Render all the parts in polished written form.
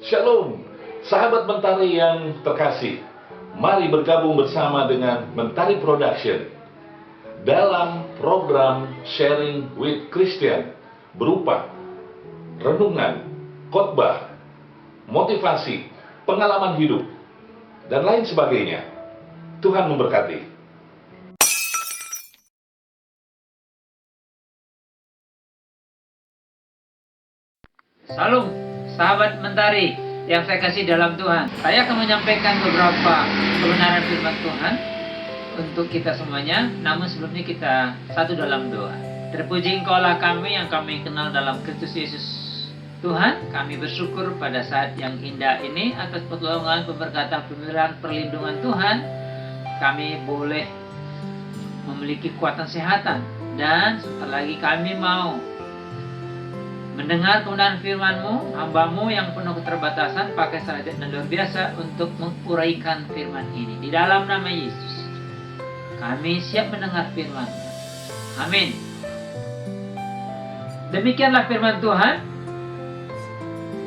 Shalom, sahabat Mentari yang terkasih. Mari bergabung bersama dengan Mentari Production dalam program Sharing with Christian berupa renungan, khotbah, motivasi, pengalaman hidup, dan lain sebagainya. Tuhan memberkati. Salam, sahabat Mentari yang saya kasih dalam Tuhan. Saya akan menyampaikan beberapa kebenaran firman Tuhan untuk kita semuanya. Namun sebelumnya kita satu dalam doa. Terpuji Engkaulah kami yang kami kenal dalam Kristus Yesus. Tuhan, kami bersyukur pada saat yang indah ini atas pertolongan, pemberkatan, pemeliharaan, perlindungan Tuhan. Kami boleh memiliki kekuatan kesehatan, dan setelah lagi kami mau mendengar kebenaran firman-Mu, hamba-Mu yang penuh keterbatasan pakai sahaja dan luar biasa untuk menguraikan firman ini. Di dalam nama Yesus, kami siap mendengar firman. Amin. Demikianlah firman Tuhan.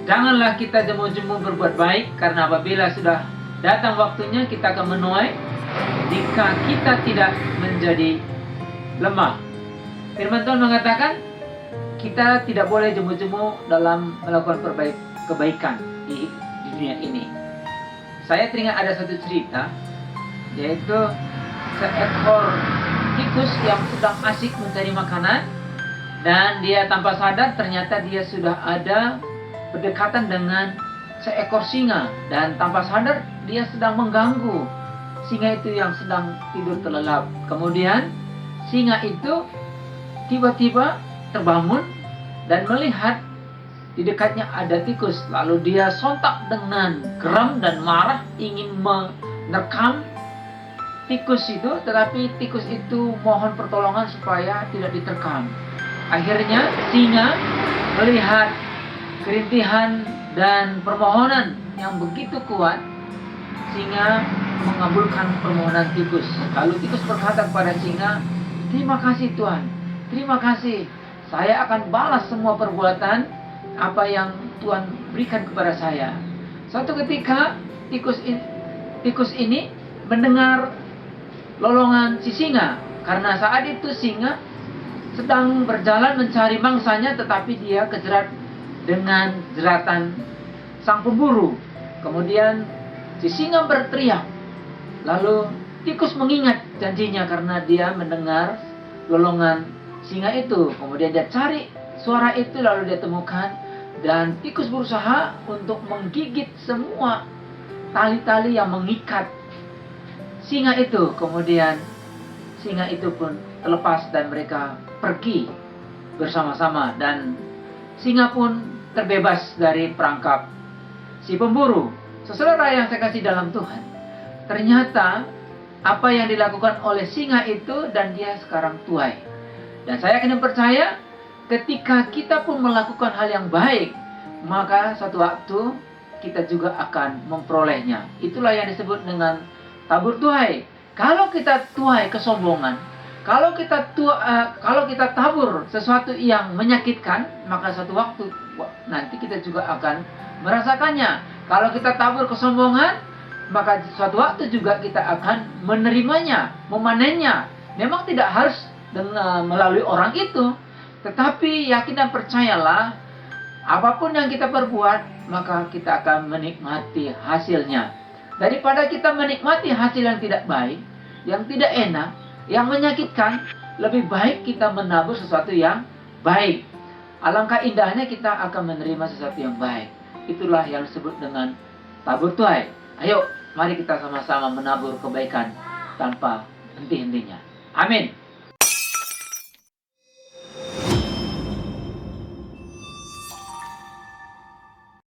Janganlah kita jemu-jemu berbuat baik, karena apabila sudah datang waktunya kita akan menuai jika kita tidak menjadi lemah. Firman Tuhan mengatakan kita tidak boleh jemu-jemu dalam melakukan kebaikan di dunia ini. Saya teringat ada satu cerita, yaitu seekor tikus yang sedang asik mencari makanan, dan dia tanpa sadar ternyata dia sudah ada berdekatan dengan seekor singa, dan tanpa sadar dia sedang mengganggu singa itu yang sedang tidur terlelap. Kemudian singa itu tiba-tiba terbangun dan melihat di dekatnya ada tikus. Lalu dia sontak dengan geram dan marah ingin menerkam tikus itu, tetapi tikus itu mohon pertolongan supaya tidak diterkam. Akhirnya singa melihat kerintihan dan permohonan yang begitu kuat, singa mengabulkan permohonan tikus. Lalu tikus berkata kepada singa, "Terima kasih Tuhan, terima kasih. Saya akan balas semua perbuatan apa yang Tuhan berikan kepada saya." Suatu ketika tikus ini mendengar lolongan si singa, karena saat itu singa sedang berjalan mencari mangsanya, tetapi dia kejerat dengan jeratan sang pemburu. Kemudian si singa berteriak. Lalu tikus mengingat janjinya karena dia mendengar lolongan singa itu. Kemudian dia cari suara itu, lalu dia temukan, dan tikus berusaha untuk menggigit semua tali-tali yang mengikat singa itu. Kemudian singa itu pun terlepas dan mereka pergi bersama-sama, dan singa pun terbebas dari perangkap si pemburu. Saudara yang saya kasih dalam Tuhan, ternyata apa yang dilakukan oleh singa itu, dan dia sekarang tuai. Dan saya akan percaya ketika kita pun melakukan hal yang baik, maka suatu waktu kita juga akan memperolehnya. Itulah yang disebut dengan tabur tuai. Kalau kita tuai kesombongan, kalau kita tabur sesuatu yang menyakitkan, maka suatu waktu nanti kita juga akan merasakannya. Kalau kita tabur kesombongan, maka suatu waktu juga kita akan menerimanya, memanennya. Memang tidak harus melalui orang itu, tetapi yakin dan percayalah, apapun yang kita perbuat, maka kita akan menikmati hasilnya. Daripada kita menikmati hasil yang tidak baik, yang tidak enak, yang menyakitkan, lebih baik kita menabur sesuatu yang baik. Alangkah indahnya kita akan menerima sesuatu yang baik. Itulah yang disebut dengan tabur tuai. Ayo, mari kita sama-sama menabur kebaikan tanpa henti-hentinya. Amin.